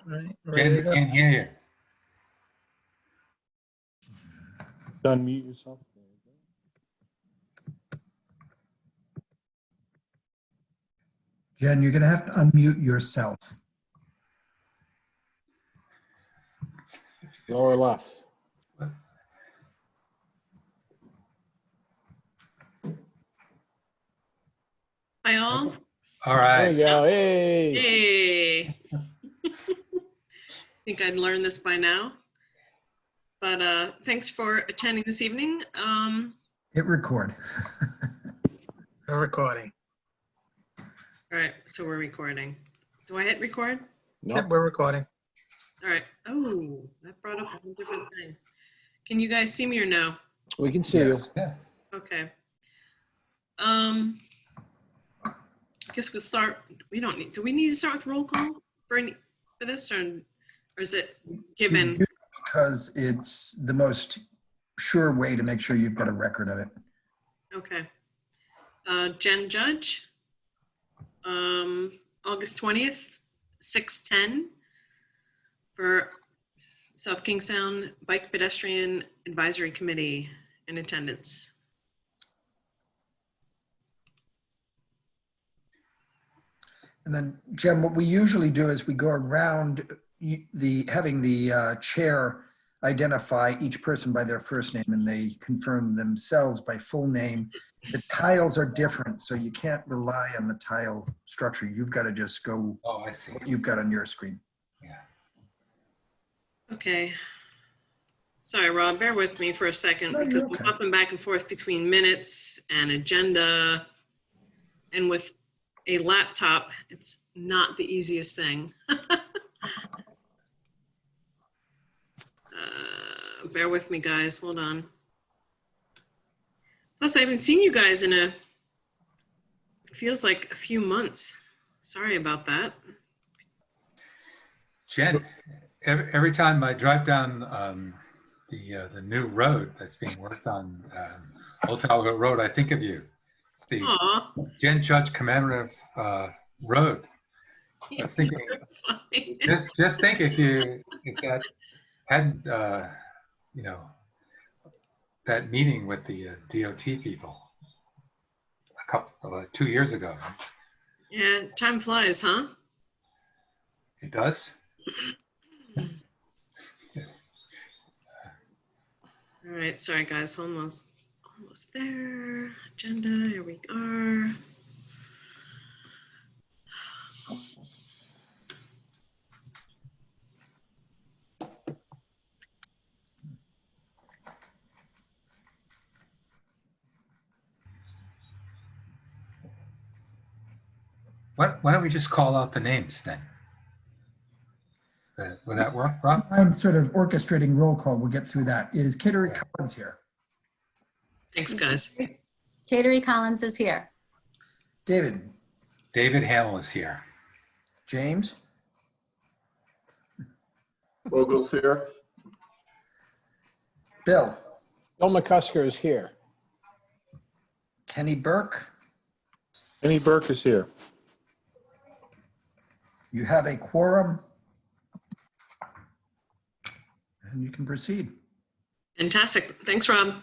Right, Jen, we right up. can't hear you. Unmute yourself. Jen, you're going to have to unmute yourself. Lower left. Hi all. All There right. we go. Hey. Hey. Think I'd learned this by now. But thanks for attending this evening. Hit record. We're recording. All right, so we're recording. Do I hit record? No. Yep, we're recording. All right. Oh, that brought up a whole different thing. Can you guys see me or no? We can see Yes. Yeah. Okay. I guess we'll start. Do we need to start with roll call for this, or is it given? You do, because it's the most sure way to make sure you've got a record of it. Okay. Jen Judge, August 20th, 6:10 for South Kingstown Bike-Pedestrian Advisory Committee in attendance. And then, Jen, what we usually do is we go around having the chair identify each person by their first name, and they confirm themselves by full name. The tiles are different, so you can't rely on the tile structure. You've got to just go Oh, I see. what you've got on your screen. Yeah. Okay. Sorry, Rob, bear with me for a second, No, because you're I'm okay. hopping back and forth between minutes and agenda. And with a laptop, it's not the easiest thing. Bear with me, guys. Hold on. Plus, I haven't seen you guys in it feels like a few months. Sorry about that. Jen, every time I drive down the new road that's being worked on, Old Tower Road, I think of you. It's the Aw. Jen Judge commemorative road. I was thinking, Funny. just think if that hadn't, that meeting with the DOT people a couple 2 years ago. Yeah, time flies, huh? It does. Yes. All right, sorry guys, almost there. Agenda, here we are. Why don't we just call out the names then? Would that work, Rob? I'm sort of orchestrating roll call. We'll get through that. Is Kittery Collins here? Thanks, guys. Catering Collins is here. David? David Hamill is here. James? Vogel's here. Bill? Bill McCusker is here. Kenny Burke? Kenny Burke is here. You have a quorum. And you can proceed. Fantastic. Thanks, Rob.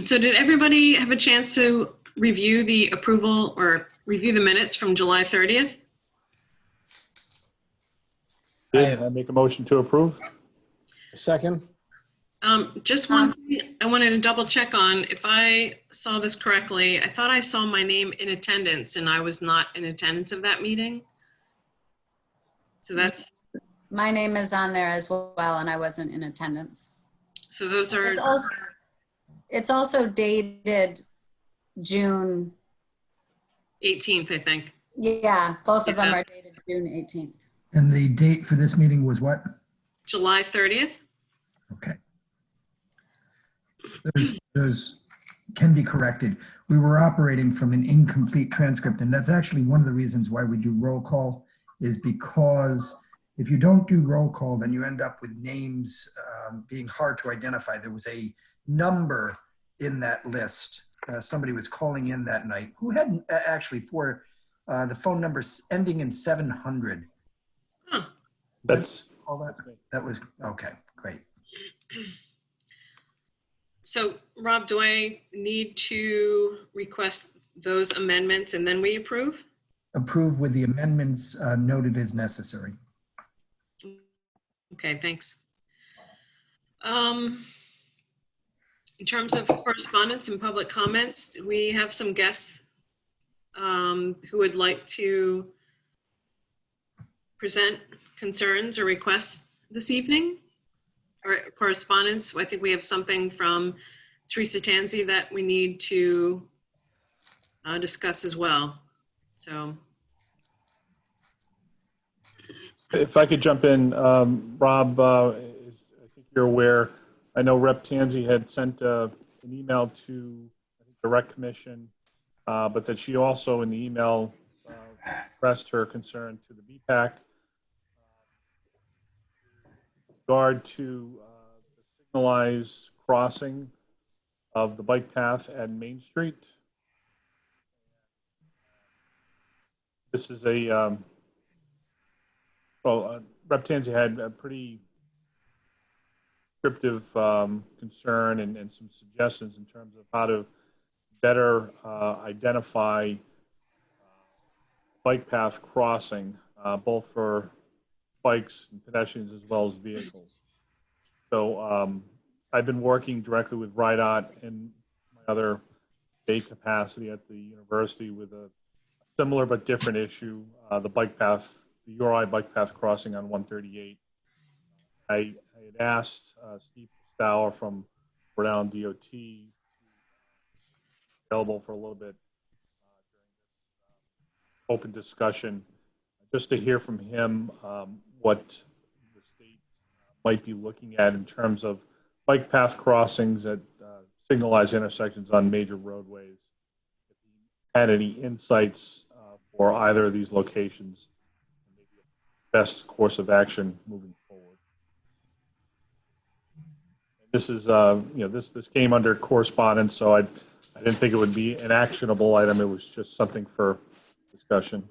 So did everybody have a chance to review the approval or review the minutes from July 30th? I make a motion to approve. Second. Just one thing I wanted to double check on. If I saw this correctly, I thought I saw my name in attendance and I was not in attendance of that meeting. So that's, My name is on there as well, and I wasn't in attendance. so those are, It's also dated June. 18th, I think. Yeah, both of them Yeah. are dated June 18th. And the date for this meeting was what? July 30th. Okay. Those can be corrected. We were operating from an incomplete transcript, and that's actually one of the reasons why we do roll call, is because if you don't do roll call, then you end up with names being hard to identify. There was a number in that list. Somebody was calling in that night who had actually for the phone number ending in 700. Huh. That's, All that was, okay, great. So Rob, do I need to request those amendments and then we approve? Approve with the amendments noted as necessary. Okay, thanks. In terms of correspondence and public comments, we have some guests who would like to present concerns or requests this evening, or correspondence. I think we have something from Teresa Tanzi that we need to discuss as well. So, if I could jump in, Rob, I think you're aware, I know Rep. Tanzi had sent an email to I think, the Rec Commission, but that she also in the email expressed her concern to the BPAC with regard to the signalized crossing of the bike path at Main Street. This is a, Rep. Tanzi had a pretty descriptive concern and some suggestions in terms of how to better identify bike path crossing, both for bikes and pedestrians as well as vehicles. So I've been working directly with RIDOT in my other day capacity at the university with a similar but different issue, the bike path, the URI bike path crossing on 138. I had asked Steve Stower from Rhode Island DOT available for a little bit during this open discussion, just to hear from him what the state might be looking at in terms of bike path crossings at signalized intersections on major roadways. If he had any insights for either of these locations, maybe a best course of action moving forward. This is, this came under correspondence, so I didn't think it would be an actionable item. It was just something for discussion.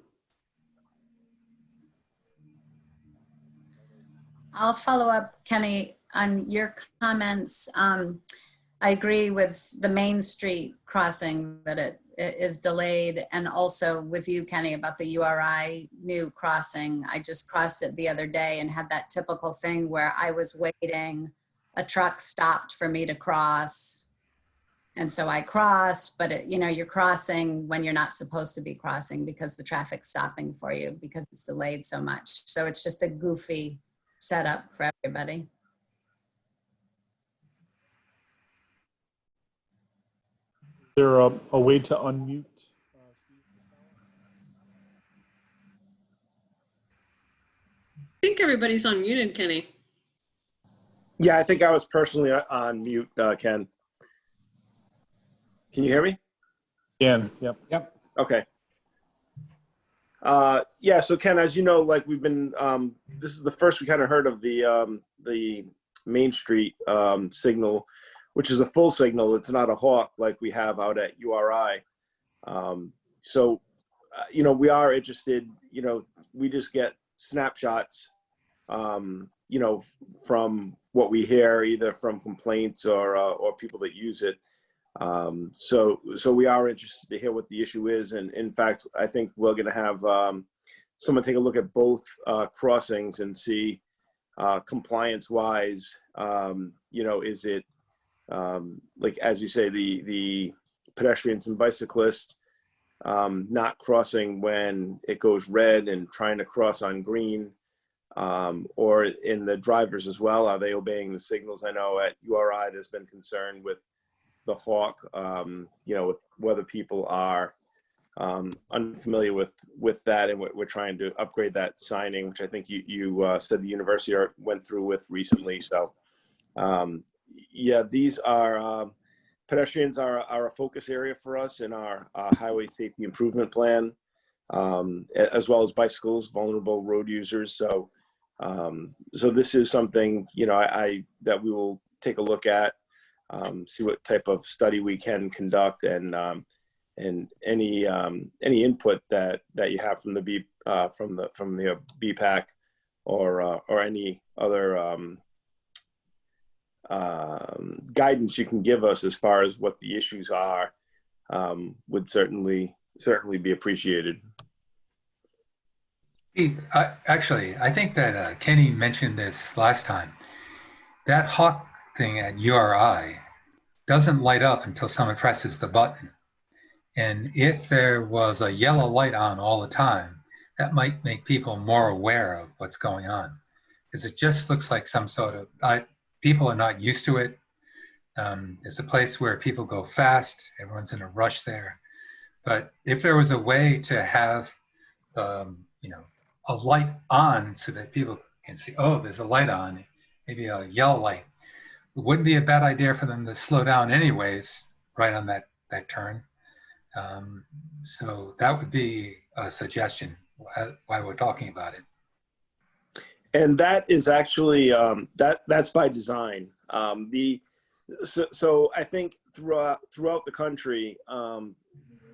I'll follow up, Kenny, on your comments. I agree with the Main Street crossing that it is delayed, and also with you, Kenny, about the URI new crossing. I just crossed it the other day and had that typical thing where I was waiting, a truck stopped for me to cross, and so I crossed, but you're crossing when you're not supposed to be crossing because the traffic's stopping for you because it's delayed so much. So it's just a goofy setup for everybody. Is there a way to unmute Steve? I think everybody's unmuted, Kenny. Yeah, I think I was personally on mute, Ken. Can you hear me? Again, yep. Okay. Yeah, so Ken, as you know, like we've been, this is the first we kind of heard of the Main Street signal, which is a full signal. It's not a hawk like we have out at URI. So, we are interested, we just get snapshots, from what we hear, either from complaints or people that use it. So we are interested to hear what the issue is. And in fact, I think we're going to have someone take a look at both crossings and see compliance wise, is it like, as you say, the pedestrians and bicyclists not crossing when it goes red and trying to cross on green, or in the drivers as well, are they obeying the signals? I know at URI there's been concern with the hawk, with whether people are unfamiliar with that, and we're trying to upgrade that signing, which I think you said the university went through with recently. So yeah, these are pedestrians are a focus area for us in our highway safety improvement plan, as well as bicycles, vulnerable road users. So so this is something that we will take a look at, see what type of study we can conduct, and any input that you have from the BPAC or any other guidance you can give us as far as what the issues are would certainly be appreciated. Steve, I think that Kenny mentioned this last time. That hawk thing at URI doesn't light up until someone presses the button. And if there was a yellow light on all the time, that might make people more aware of what's going on. Because it just looks like some sort of, people are not used to it. It's a place where people go fast, everyone's in a rush there. But if there was a way to have, a light on so that people can see, oh, there's a light on, maybe a yellow light, it wouldn't be a bad idea for them to slow down anyways, right on that turn. So that would be a suggestion why we're talking about it. And that is actually, that's by design. So I think throughout the country,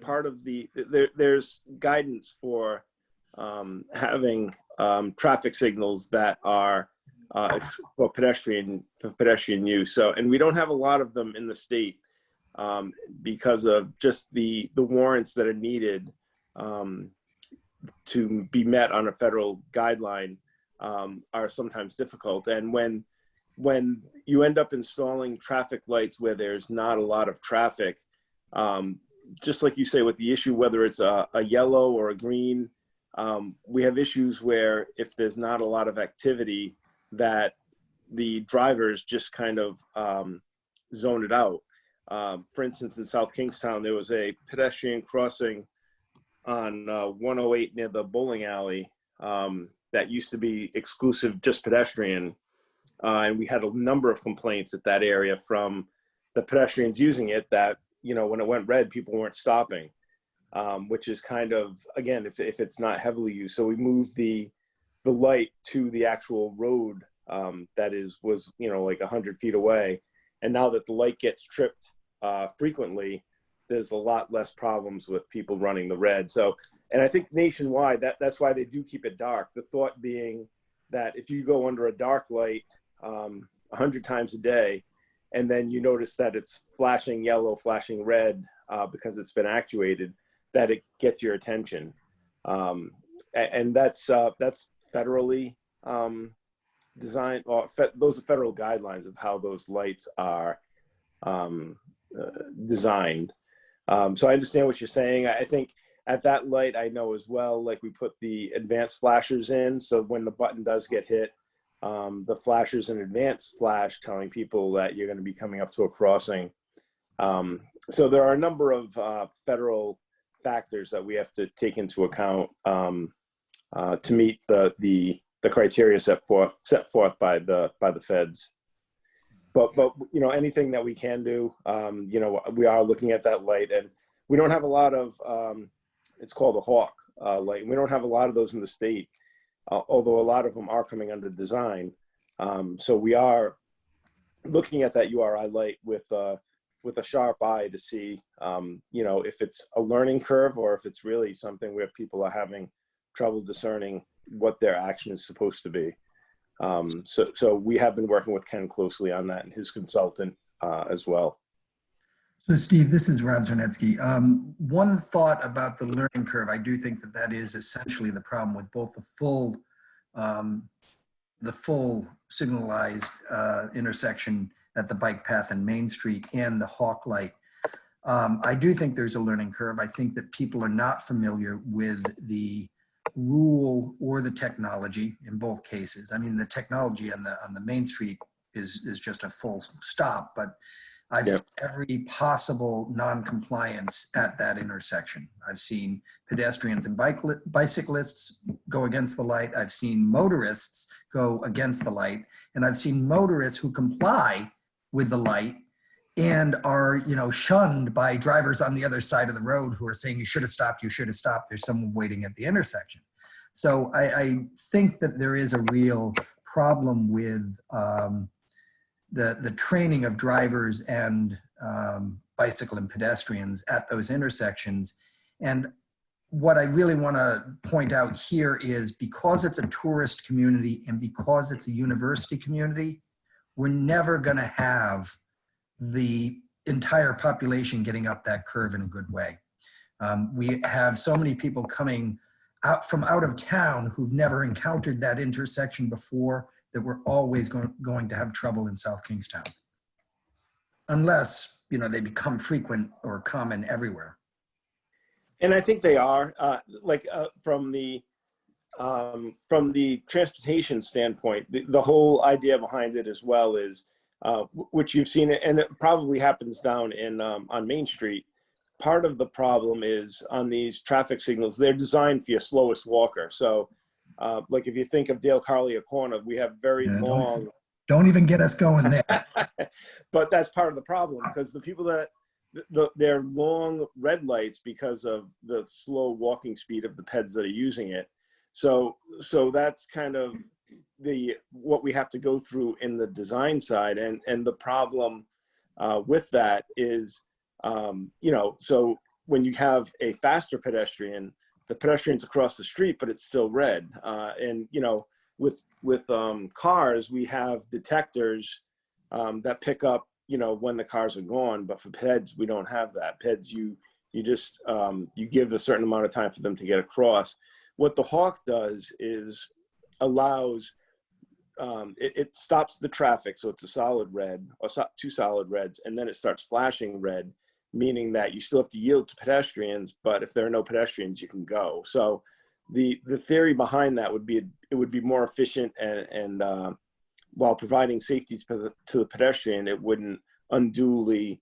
part of there's guidance for having traffic signals that are for pedestrian use. So, and we don't have a lot of them in the state because of just the warrants that are needed to be met on a federal guideline are sometimes difficult. And when you end up installing traffic lights where there's not a lot of traffic, just like you say with the issue, whether it's a yellow or a green, we have issues where if there's not a lot of activity, that the drivers just kind of zone it out. For instance, in South Kingstown, there was a pedestrian crossing on 108 near the bowling alley that used to be exclusive just pedestrian. And we had a number of complaints at that area from the pedestrians using it that, when it went red, people weren't stopping, which is kind of, again, if it's not heavily used. So we moved the light to the actual road that was like 100 feet away. And now that the light gets tripped frequently, there's a lot less problems with people running the red. So, and I think nationwide, that's why they do keep it dark. The thought being that if you go under a dark light 100 times a day, and then you notice that it's flashing yellow, flashing red because it's been actuated, that it gets your attention. And that's federally designed, or those are federal guidelines of how those lights are designed. So I understand what you're saying. I think at that light, I know as well, like we put the advanced flashers in. So when the button does get hit, the flashers in advance flash telling people that you're going to be coming up to a crossing. So there are a number of federal factors that we have to take into account to meet the criteria set forth by the feds. But anything that we can do, we are looking at that light, and we don't have a lot of it's called a hawk light. We don't have a lot of those in the state, although a lot of them are coming under design. So we are looking at that URI light with a sharp eye to see, if it's a learning curve or if it's really something where people are having trouble discerning what their action is supposed to be. So we have been working with Ken closely on that and his consultant as well. So Steve, this is Rob Zernetsky. One thought about the learning curve, I do think that is essentially the problem with both the full signalized intersection at the bike path and Main Street and the hawk light. I do think there's a learning curve. I think that people are not familiar with the rule or the technology in both cases. I mean, the technology on the Main Street is just a full stop, but I've seen every possible non-compliance at that intersection. I've seen pedestrians and bicyclists go against the light. I've seen motorists go against the light, and I've seen motorists who comply with the light and are, shunned by drivers on the other side of the road who are saying, you should have stopped, there's someone waiting at the intersection. So I think that there is a real problem with the training of drivers and bicycle and pedestrians at those intersections. And what I really want to point out here is because it's a tourist community and because it's a university community, we're never going to have the entire population getting up that curve in a good way. We have so many people coming out from out of town who've never encountered that intersection before that we're always going to have trouble in South Kingstown. Unless, you know, they become frequent or common everywhere. And I think they are, from the transportation standpoint, the whole idea behind it as well is, which you've seen it, and it probably happens down in on Main Street. Part of the problem is on these traffic signals, they're designed for your slowest walker. So, like if you think of Dale Carlier Corner, we have very long. Don't even get us going there. But that's part of the problem, because the people that they're long red lights because of the slow walking speed of the peds that are using it. So that's kind of what we have to go through in the design side. And the problem with that is, so when you have a faster pedestrian, the pedestrian's across the street, but it's still red. And, with cars, we have detectors that pick up, when the cars are gone, but for peds, we don't have that. Peds, you just, you give a certain amount of time for them to get across. What the Hawk does is allows, it stops the traffic. So it's a solid red or two solid reds, and then it starts flashing red, meaning that you still have to yield to pedestrians, but if there are no pedestrians, you can go. So the theory behind that would be, it would be more efficient and while providing safety to the pedestrian, it wouldn't unduly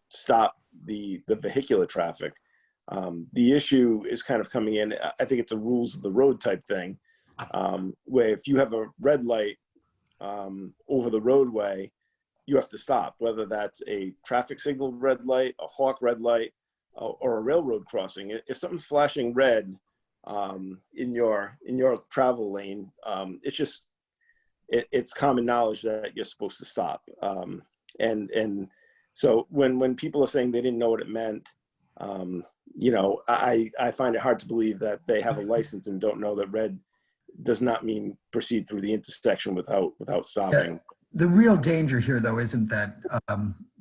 stop the vehicular traffic. The issue is kind of coming in, I think it's a rules of the road type thing, where if you have a red light over the roadway, you have to stop, whether that's a traffic signal red light, a Hawk red light, or a railroad crossing. If something's flashing red in your travel lane, it's common knowledge that you're supposed to stop. And so when people are saying they didn't know what it meant, I find it hard to believe that they have a license and don't know that red does not mean proceed through the intersection without stopping. Yeah. The real danger here, though, isn't that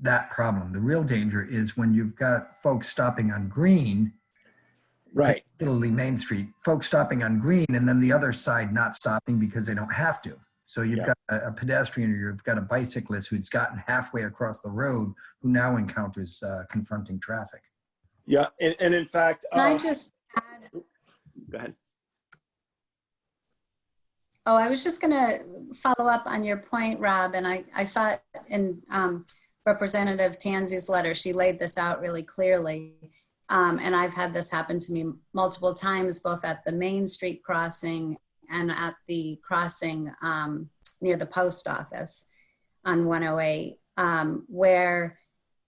that problem. The real danger is when you've got folks stopping on green, right? Particularly Main Street, folks stopping on green, and then the other side not stopping because they don't have to. So you've got a pedestrian, or you've got a bicyclist who's gotten halfway across the road who now encounters confronting traffic. Yeah, and in fact, Can I just add? Go ahead. Oh, I was just going to follow up on your point, Rob, and I thought in Representative Tanzi's letter, she laid this out really clearly. And I've had this happen to me multiple times, both at the Main Street crossing and at the crossing near the post office on 108, where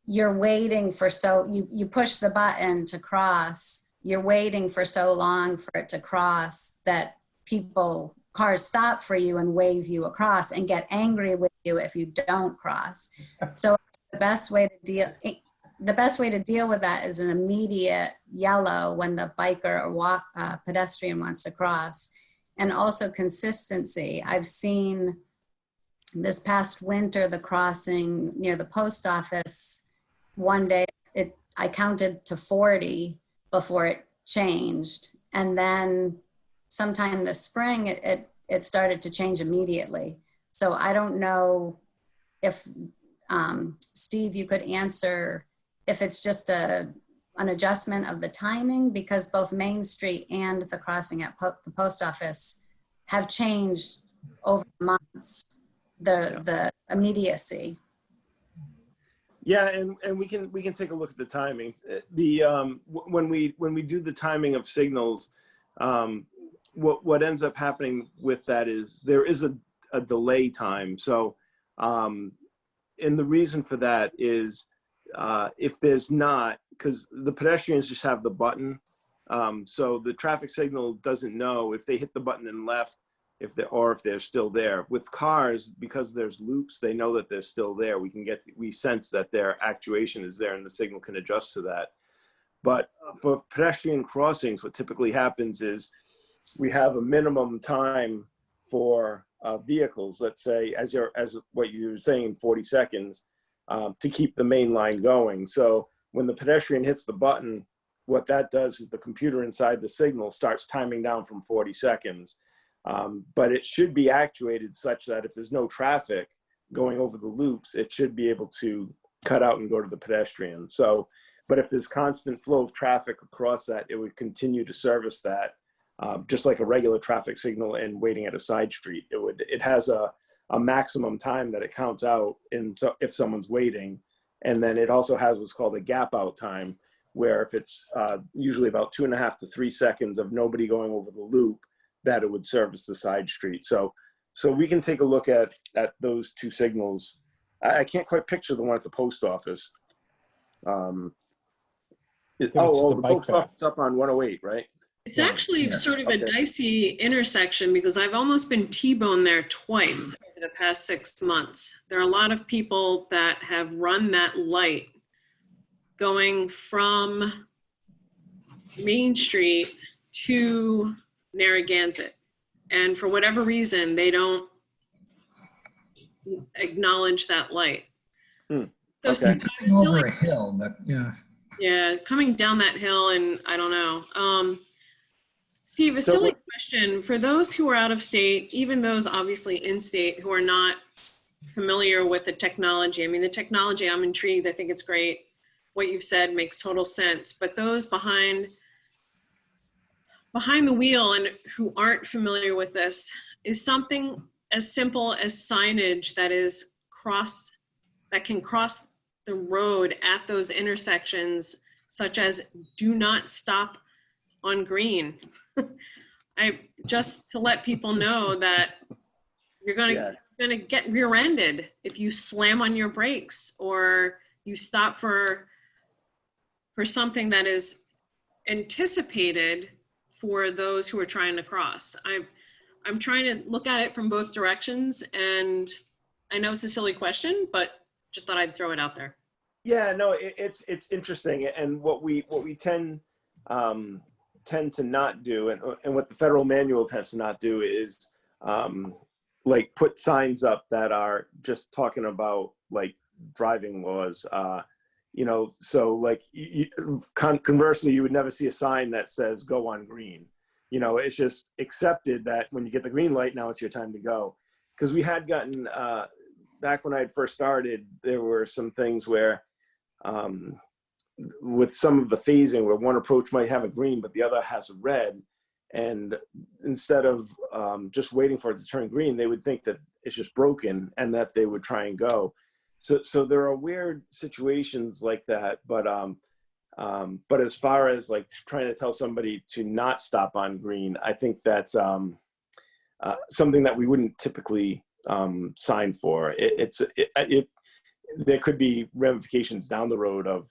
you're waiting for you push the button to cross, you're waiting for so long for it to cross that cars stop for you and wave you across and get angry with you if you don't cross. So the best way to deal with that is an immediate yellow when the biker or pedestrian wants to cross. And also consistency. I've seen this past winter, the crossing near the post office, one day I counted to 40 before it changed. And then sometime this spring, it started to change immediately. So I don't know if, Steve, you could answer if it's just an adjustment of the timing, because both Main Street and the crossing at the post office have changed over months, the immediacy. Yeah, and we can take a look at the timing. When we do the timing of signals, what ends up happening with that is there is a delay time. So, and the reason for that is if there's not, because the pedestrians just have the button, so the traffic signal doesn't know if they hit the button and left, if they're still there. With cars, because there's loops, they know that they're still there. We sense that their actuation is there, and the signal can adjust to that. But for pedestrian crossings, what typically happens is we have a minimum time for vehicles, let's say, as what you were saying, 40 seconds, to keep the main line going. So when the pedestrian hits the button, what that does is the computer inside the signal starts timing down from 40 seconds. But it should be actuated such that if there's no traffic going over the loops, it should be able to cut out and go to the pedestrian. So, but if there's constant flow of traffic across that, it would continue to service that, just like a regular traffic signal and waiting at a side street. It has a maximum time that it counts out if someone's waiting. And then it also has what's called a gap out time, where if it's usually about 2.5 to 3 seconds of nobody going over the loop, that it would service the side street. So we can take a look at those two signals. I can't quite picture the one at the post office. The post office up on 108, right? It's actually sort of a dicey intersection because I've almost been T-boned there twice over the past 6 months. There are a lot of people that have run that light going from Main Street to Narragansett. And for whatever reason, they don't acknowledge that light. Okay. So Coming over a hill, but yeah. Yeah, coming down that hill, and I don't know. Steve, a silly question. For those who are out of state, even those obviously in state who are not familiar with the technology, I mean, the technology, I'm intrigued. I think it's great. What you've said makes total sense. But those behind the wheel and who aren't familiar with this, is something as simple as signage that can cross the road at those intersections, such as do not stop on green. Just to let people know that you're gonna get rear-ended if you slam on your brakes or you stop for something that is anticipated for those who are trying to cross. I'm trying to look at it from both directions, and I know it's a silly question, but just thought I'd throw it out there. Yeah, no, it's interesting, and what we tend to not do, and what the federal manual tends to not do is like put signs up that are just talking about like driving laws. So like conversely, you would never see a sign that says go on green. It's just accepted that when you get the green light, now it's your time to go. Because we had gotten, back when I had first started, there were some things where with some of the phasing where one approach might have a green, but the other has a red. And instead of just waiting for it to turn green, they would think that it's just broken and that they would try and go. So there are weird situations like that, but as far as like trying to tell somebody to not stop on green, I think that's something that we wouldn't typically sign for. There could be ramifications down the road of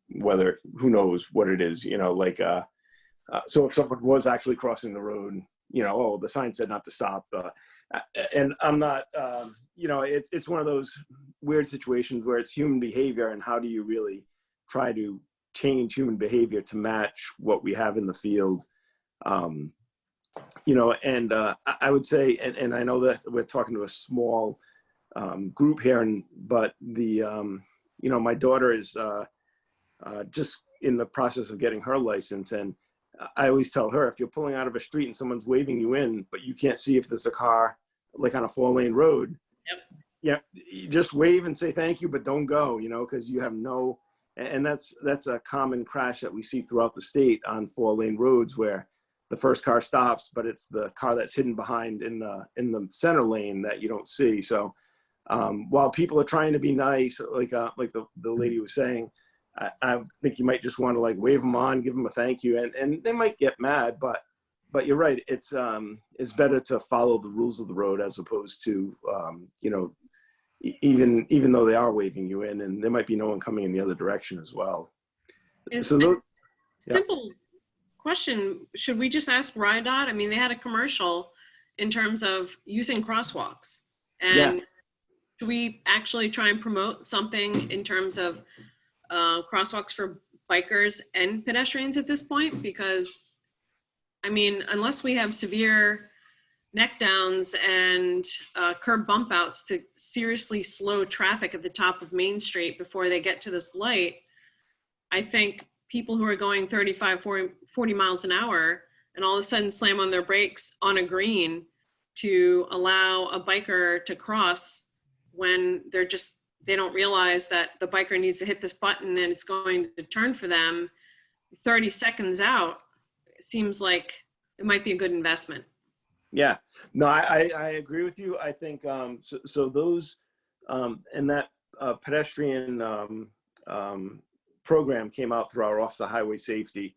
whether, who knows what it is, so if someone was actually crossing the road, the sign said not to stop, and I'm not, it's one of those weird situations where it's human behavior, and how do you really try to change human behavior to match what we have in the field? I would say, and I know that we're talking to a small group here, but my daughter is just in the process of getting her license, and I always tell her, if you're pulling out of a street and someone's waving you in, but you can't see if there's a car like on a 4-lane road, you just wave and say thank you, but don't go, because you have no, and that's a common crash that we see throughout the state on 4-lane roads, where the first car stops, but it's the car that's hidden behind in the center lane that you don't see. So while people are trying to be nice, like the lady was saying, I think you might just want to like wave them on, give them a thank you, and they might get mad, but you're right. It's better to follow the rules of the road as opposed to even though they are waving you in, and there might be no one coming in the other direction as well. Simple question: should we just ask RIDOT? I mean, they had a commercial in terms of using crosswalks, and should we actually try and promote something in terms of crosswalks for bikers and pedestrians at this point, because I mean, unless we have severe neck downs and curb bump outs to seriously slow traffic at the top of Main Street before they get to this light, I think people who are going 35, 40 miles an hour and all of a sudden slam on their brakes on a green to allow a biker to cross when they don't realize that the biker needs to hit this button and it's going to turn for them 30 seconds out, it seems like it might be a good investment. Yeah, no, I agree with you. I think so those and that pedestrian program came out through our Office of Highway Safety,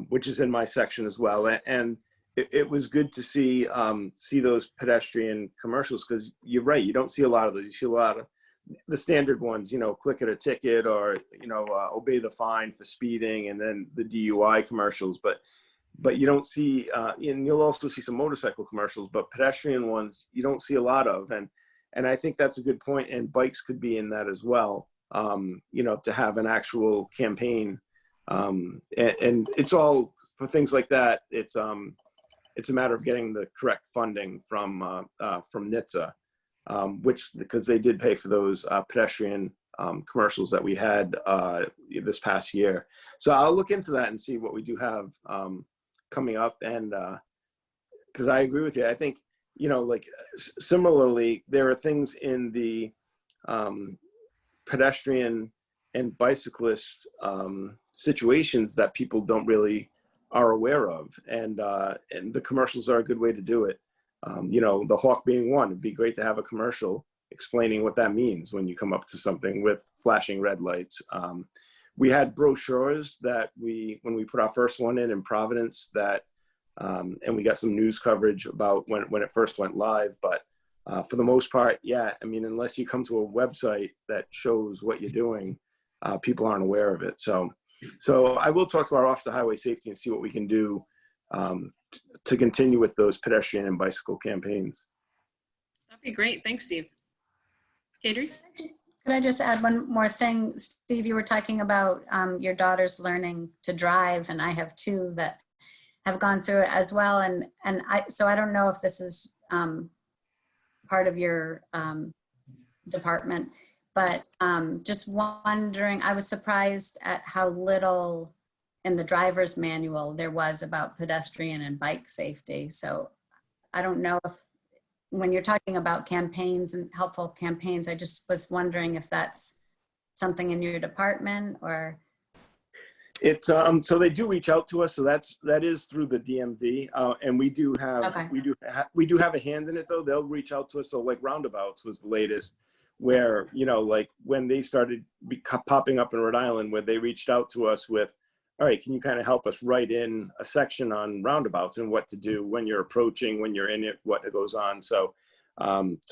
which is in my section as well. And it was good to see those pedestrian commercials, because you're right, you don't see a lot of those. You see a lot of the standard ones, you know, click at a ticket, or, you know, obey the fine for speeding, and then the DUI commercials. But you don't see, and you'll also see some motorcycle commercials, but pedestrian ones you don't see a lot of. And I think that's a good point. And bikes could be in that as well, you know, to have an actual campaign. And it's all for things like that. It's a matter of getting the correct funding from NHTSA, which, because they did pay for those pedestrian commercials that we had this past year. So I'll look into that and see what we do have coming up. And because I agree with you, I think, you know, like similarly, there are things in the pedestrian and bicyclist situations that people don't really are aware of, and the commercials are a good way to do it. You know, the hawk being one, it'd be great to have a commercial explaining what that means when you come up to something with flashing red lights. We had brochures that when we put our first one in Providence, that and we got some news coverage about when it first went live. But for the most part, yeah, I mean, unless you come to a website that shows what you're doing, people aren't aware of it. So I will talk to our Office of Highway Safety and see what we can do to continue with those pedestrian and bicycle campaigns. That'd be great. Thanks, Steve. Kadri? Could I just add one more thing? Steve, you were talking about your daughter's learning to drive, and I have two that have gone through it as well. So I don't know if this is part of your department, but just wondering, I was surprised at how little in the driver's manual there was about pedestrian and bike safety. So I don't know if, when you're talking about campaigns and helpful campaigns, I just was wondering if that's something in your department, or. It's so they do reach out to us. So that is through the DMV, and we do have we do have a hand in it though. They'll reach out to us. So like roundabouts was the latest, where, you know, like when they started popping up in Rhode Island, where they reached out to us with, all right, can you kind of help us write in a section on roundabouts and what to do when you're approaching, when you're in it, what goes on. So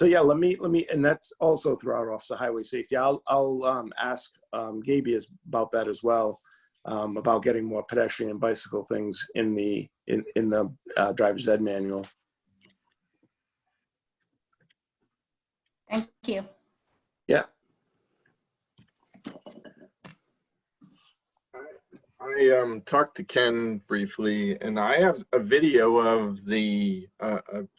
yeah, let me, and that's also through our Office of Highway Safety. I'll ask Gaby about that as well, about getting more pedestrian and bicycle things in the driver's ed manual. Thank you. Yeah. I talked to Ken briefly, and I have a video of the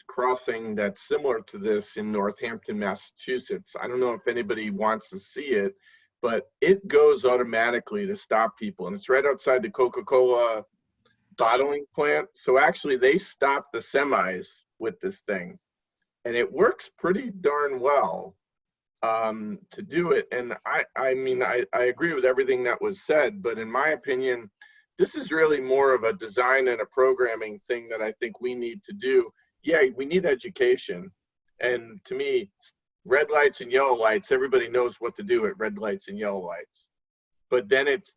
crossing that's similar to this in Northampton, Massachusetts. I don't know if anybody wants to see it, but it goes automatically to stop people, and it's right outside the Coca-Cola bottling plant. So actually they stopped the semis with this thing, and it works pretty darn well to do it. And I mean, I agree with everything that was said, but in my opinion, this is really more of a design and a programming thing that I think we need to do. Yeah, we need education. And to me, red lights and yellow lights, everybody knows what to do at red lights and yellow lights. But then it's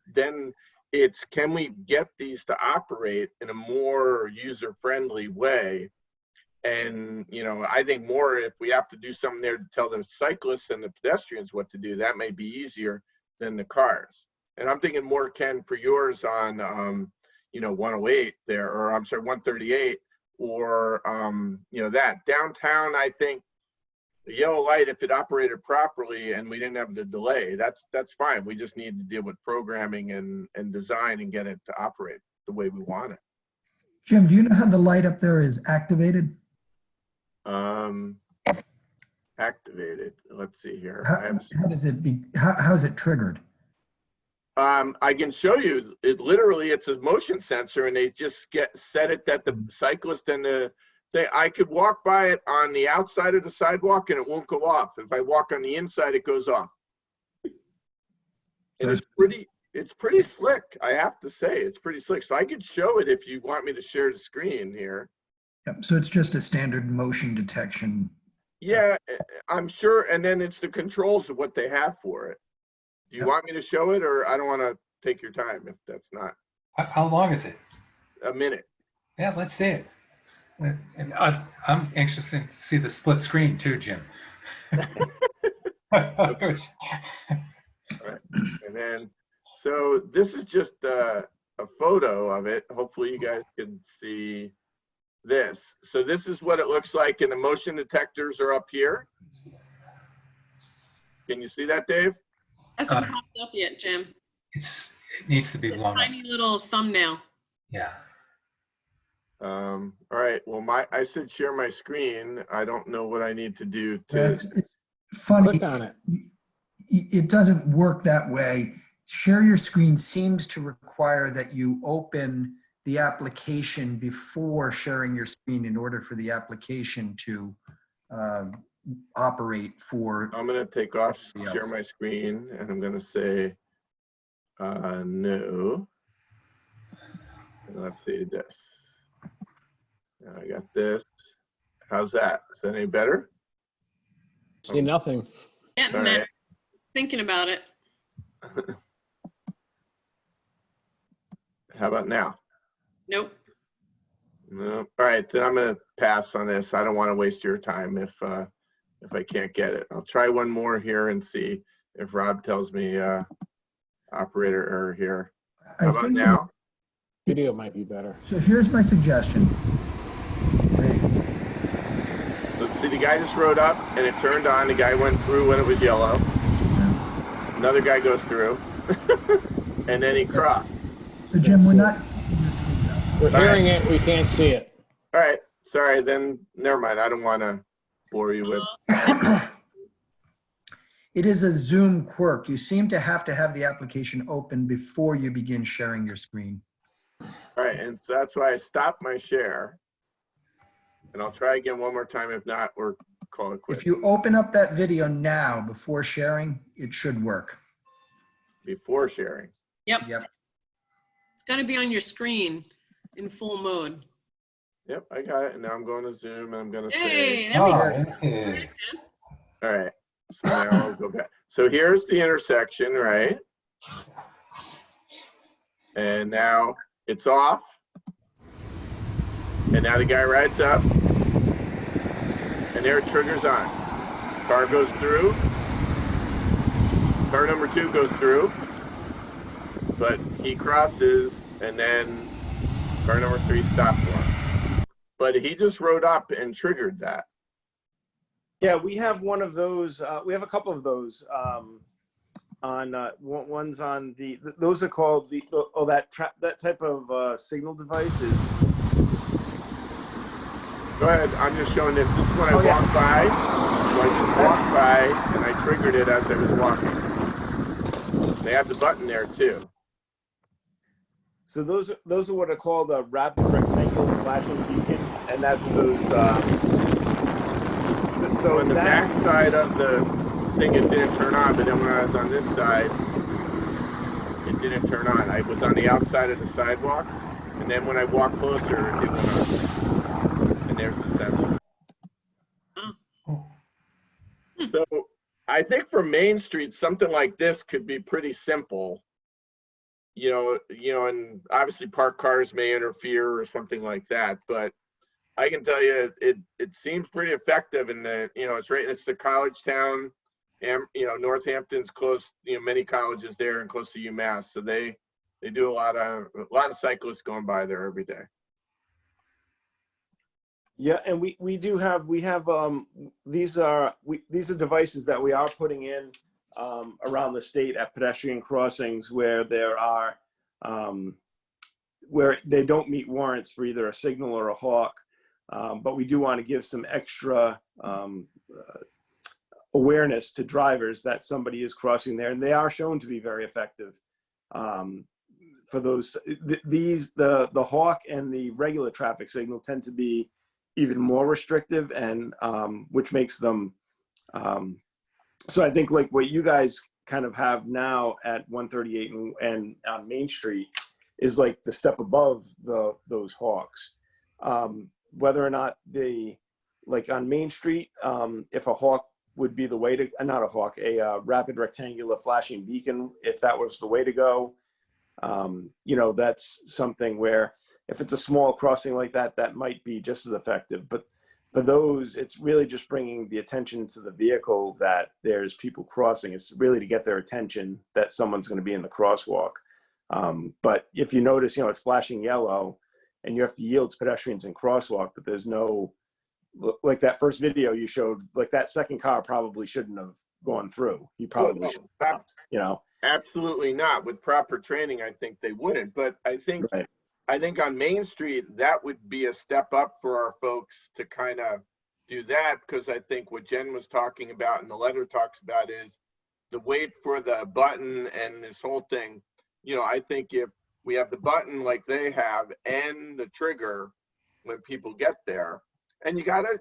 can we get these to operate in a more user-friendly way? And, you know, I think more, if we have to do something there to tell the cyclists and the pedestrians what to do, that may be easier than the cars. And I'm thinking more, Ken, for yours on, you know, 108 there, or I'm sorry, 138, or, you know, that downtown, I think the yellow light, if it operated properly and we didn't have the delay, that's fine. We just need to deal with programming and design and get it to operate the way we want it. Jim, do you know how the light up there is activated? Activated. Let's see here. How does it be? How is it triggered? I can show you. It literally, it's a motion sensor, and they just set it that the cyclist and the thing. I could walk by it on the outside of the sidewalk, and it won't go off. If I walk on the inside, it goes off. And it's pretty slick. I have to say, it's pretty slick. So I could show it if you want me to share the screen here. Yep. So it's just a standard motion detection. Yeah, I'm sure. And then it's the controls of what they have for it. Do you want me to show it, or I don't want to take your time if that's not? How long is it? A minute. Yeah, let's see it. And I'm anxious to see the split screen too, Jim. All right. And then, so this is just a photo of it. Hopefully you guys can see this. So this is what it looks like, and the motion detectors are up here. Can you see that, Dave? Hasn't popped up yet, Jim. It needs to be It's a blown up. tiny little thumbnail. Yeah. All right. Well, I said share my screen. I don't know what I need to do to. It's funny. Click on it. It doesn't work that way. Share your screen seems to require that you open the application before sharing your screen in order for the application to operate for. I'm going to take off Yes. share my screen, and I'm going to say no. And let's see this. Now I got this. How's that? Is that any better? See nothing. Getting All there. right. Thinking about it. How about now? Nope. No. All right, then I'm going to pass on this. I don't want to waste your time if I can't get it. I'll try one more here and see if Rob tells me operator error here. How about now? Video might be better. So here's my suggestion. So see, the guy just rode up and it turned on. The guy went through when it was yellow. Another guy goes through, and then he crossed. So Jim, we're not. We're hearing it, we can't see it. All right, sorry, then never mind. I don't want to bore you with. It is a Zoom quirk. You seem to have the application open before you begin sharing your screen. All right, and so that's why I stopped my share. And I'll try again one more time. If not, we're call it quits. If you open up that video now before sharing, it should work. Before sharing. Yep. Yep. It's got to be on your screen in full mode. Yep, I got it. And now I'm going to Zoom, and I'm going to Hey, say. there we go. Okay. All right. So now I'll go back. So here's the intersection, right? And now it's off. And now the guy rides up. And there it triggers on. Car goes through. Car number 2 goes through. But he crosses, and then car number 3 stops for him. But he just rode up and triggered that. Yeah, we have one of those. We have a couple of those. On one's on those are called that type of signal devices. Go ahead. I'm just showing this. This is when I walked by. So I just walked by and I triggered it as I was walking. They have the button there too. So those are what are called a rapid rectangular flashing beacon, and that's those. So on the back side of the thing, it didn't turn on, but then when I was on this side, it didn't turn on. I was on the outside of the sidewalk, and then when I walked closer, it went on. And there's the sensor. So I think for Main Street, something like this could be pretty simple. You know, and obviously parked cars may interfere or something like that, but I can tell you it seems pretty effective. In the, it's the college town, and Northampton's close, many colleges there and close to UMass, so they do a lot of cyclists going by there every day. Yeah, and we have these are devices that we are putting in around the state at pedestrian crossings where there are where they don't meet warrants for either a signal or a hawk, but we do want to give some extra awareness to drivers that somebody is crossing there, and they are shown to be very effective. For those, the hawk and the regular traffic signal tend to be even more restrictive, and which makes them. So I think like what you guys kind of have now at 138 and on Main Street is like the step above those hawks. Whether or not like on Main Street, if a hawk would be the way to, not a hawk, a rapid rectangular flashing beacon, if that was the way to go, you know, that's something where if it's a small crossing like that, that might be just as effective. But for those, it's really just bringing the attention to the vehicle that there's people crossing. It's really to get their attention that someone's going to be in the crosswalk. But if you notice, you know, it's flashing yellow and you have to yield to pedestrians in crosswalk, but there's no, like that first video you showed, like that second car probably shouldn't have gone through. He probably should have, you know. Absolutely not. With proper training, I think they wouldn't. But I think Right. I think on Main Street, that would be a step up for our folks to kind of do that, because I think what Jen was talking about and the letter talks about is the wait for the button and this whole thing. You know, I think if we have the button like they have and the trigger when people get there, and you gotta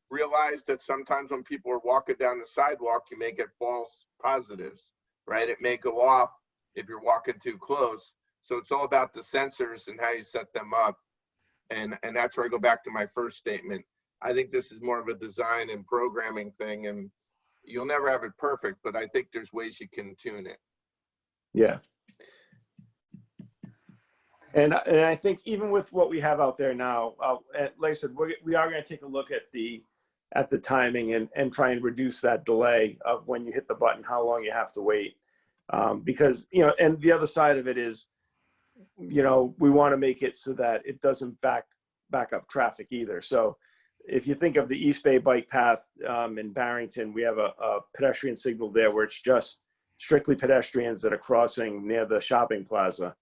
realize that sometimes when people are walking down the sidewalk, you may get false positives, right? It may go off if you're walking too close. So it's all about the sensors and how you set them up. And that's where I go back to my first statement. I think this is more of a design and programming thing, and you'll never have it perfect, but I think there's ways you can tune it. Yeah. And I think even with what we have out there now, like I said, we are going to take a look at the timing and try and reduce that delay of when you hit the button, how long you have to wait. Because, you know, and the other side of it is, you know, we want to make it so that it doesn't back up traffic either. So if you think of the East Bay bike path in Barrington, we have a pedestrian signal there where it's just strictly pedestrians that are crossing near the shopping plaza.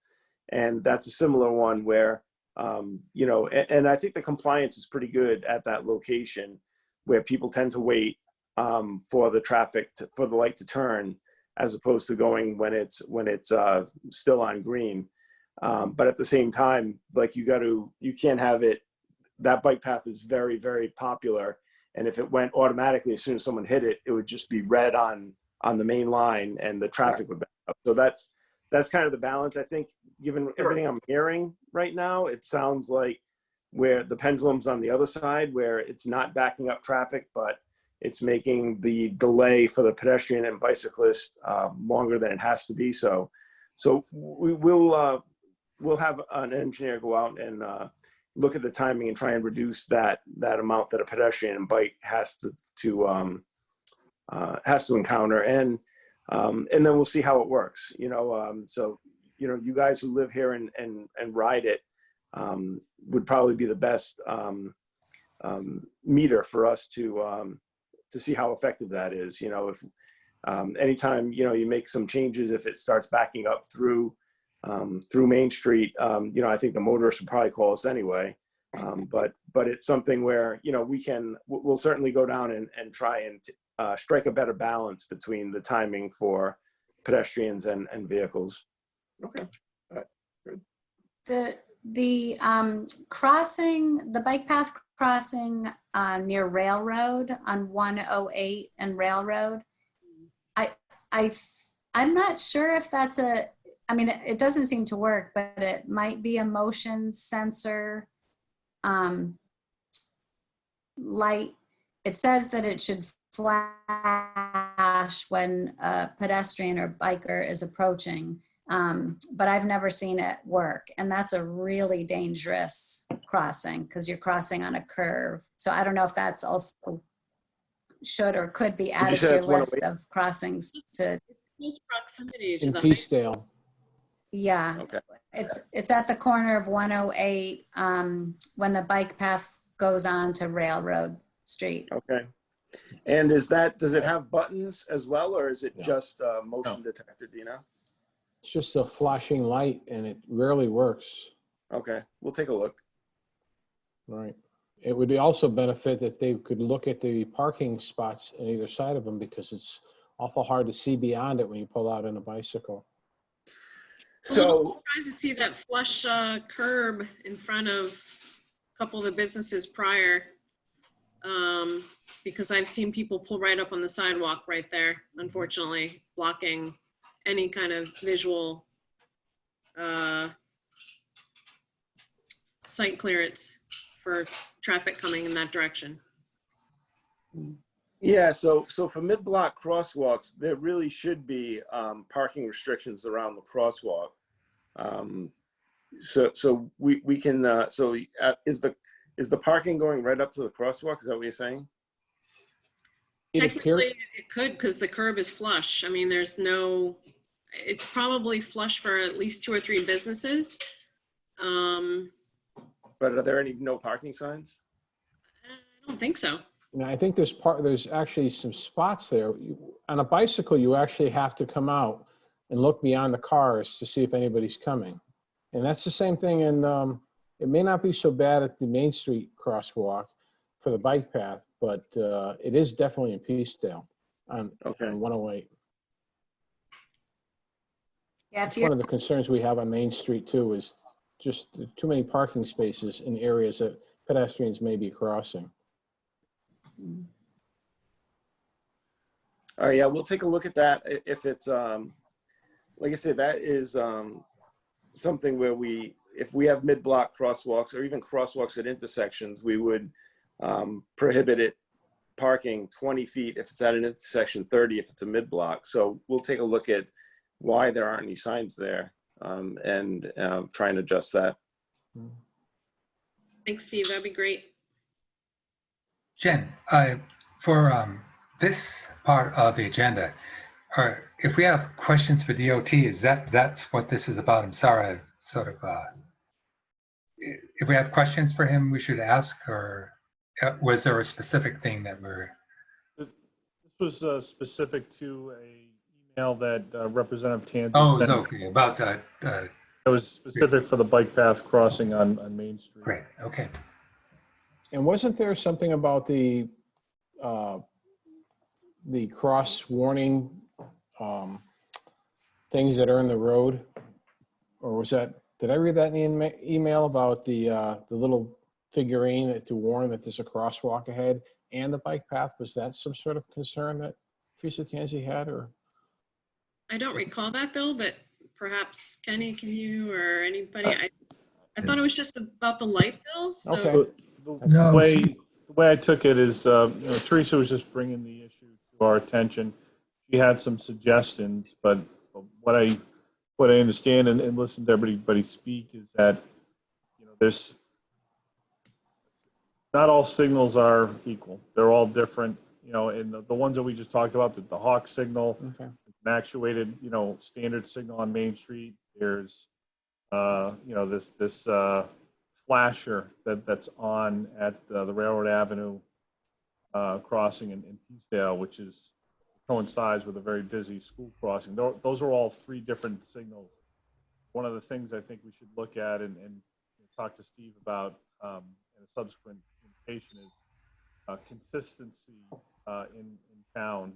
And that's a similar one where, you know, and I think the compliance is pretty good at that location where people tend to wait for the traffic, for the light to turn, as opposed to going when it's still on green. But at the same time, like you can't have it, that bike path is very, very popular. And if it went automatically, as soon as someone hit it, it would just be red on the main line and the traffic would back up. So that's kind of the balance. I think given everything I'm hearing right now, it sounds like where the pendulum's on the other side, where it's not backing up traffic, but it's making the delay for the pedestrian and bicyclist longer than it has to be. So we'll have an engineer go out and look at the timing and try and reduce that amount that a pedestrian and bike has to encounter, and then we'll see how it works. You know, so you know, you guys who live here and ride it would probably be the best meter for us to see how effective that is. You know, if anytime, you know, you make some changes, if it starts backing up through Main Street, you know, I think the motorists would probably call us anyway. But it's something where, you know, we'll certainly go down and try and strike a better balance between the timing for pedestrians and vehicles. Okay. Good. The crossing, the bike path crossing near Railroad on 108 and Railroad, I'm not sure if that's I mean, it doesn't seem to work, but it might be a motion sensor light. It says that it should flash when a pedestrian or biker is approaching, but I've never seen it work. And that's a really dangerous crossing because you're crossing on a curve. So I don't know if that's also should or could be added to your list of crossings to Close proximity to In the Peacedale. Yeah. Okay. It's at the corner of 108 when the bike path goes on to Railroad Street. Okay. And does it have buttons as well, or is it No. just motion detector? Do you know? It's just a flashing light and it rarely works. Okay, we'll take a look. Right. It would also benefit if they could look at the parking spots on either side of them, because it's awful hard to see beyond it when you pull out on a bicycle. A little So, surprised to see that flush curb in front of a couple of the businesses prior, because I've seen people pull right up on the sidewalk right there, unfortunately, blocking any kind of visual sight clearance for traffic coming in that direction. yeah, so for mid-block crosswalks, there really should be parking restrictions around the crosswalk. So we can, is the parking going right up to the crosswalk? Is that what you're saying? It Technically, appears, it could, because the curb is flush. I mean, it's probably flush for at least 2 or 3 businesses. But are there no parking signs? I don't think so. I think there's actually some spots there. On a bicycle, you actually have to come out and look beyond the cars to see if anybody's coming. And that's the same thing in, it may not be so bad at the Main Street crosswalk for the bike path, but it is definitely in Peacedale on 108. Yeah, That's one of the concerns we have on Main Street too, is just too many parking spaces in areas that pedestrians may be crossing. All right, yeah, we'll take a look at that. If it's, like I said, that is something where if we have mid-block crosswalks or even crosswalks at intersections, we would prohibit it parking 20 feet if it's at an intersection, 30 if it's a mid-block. So we'll take a look at why there aren't any signs there and try and adjust that. Thanks, Steve. That'd be great. Jen, for this part of the agenda, if we have questions for DOT, that's what this is about? I'm sorry, sort of. If we have questions for him, we should ask, or was there a specific thing that we're? This was specific to a email that Representative Tanzi Oh, it was sent. okay about that. It was specific for the bike path crossing on Main Street. Great. Okay. And wasn't there something about the cross warning things that are in the road? Or was that, did I read that in the email about the little figurine to warn that there's a crosswalk ahead and the bike path? Was that some sort of concern that Teresa Tanzi had, or? I don't recall that, Bill, but perhaps Kenny, can you or anybody? I thought it was just about the light bill. So. Okay. No, The way I took it is, Teresa was just bringing the issue to our attention. She had some suggestions, but what I understand and listen to everybody speak is that, there's not all signals are equal. They're all different, and the ones that we just talked about, the Hawk signal, Okay. an actuated, standard signal on Main Street. There's, this flasher that's on at the Railroad Avenue crossing in Peacedale, which coincides with a very busy school crossing. Those are all 3 different signals. One of the things I think we should look at and talk to Steve about in a subsequent invitation is consistency in town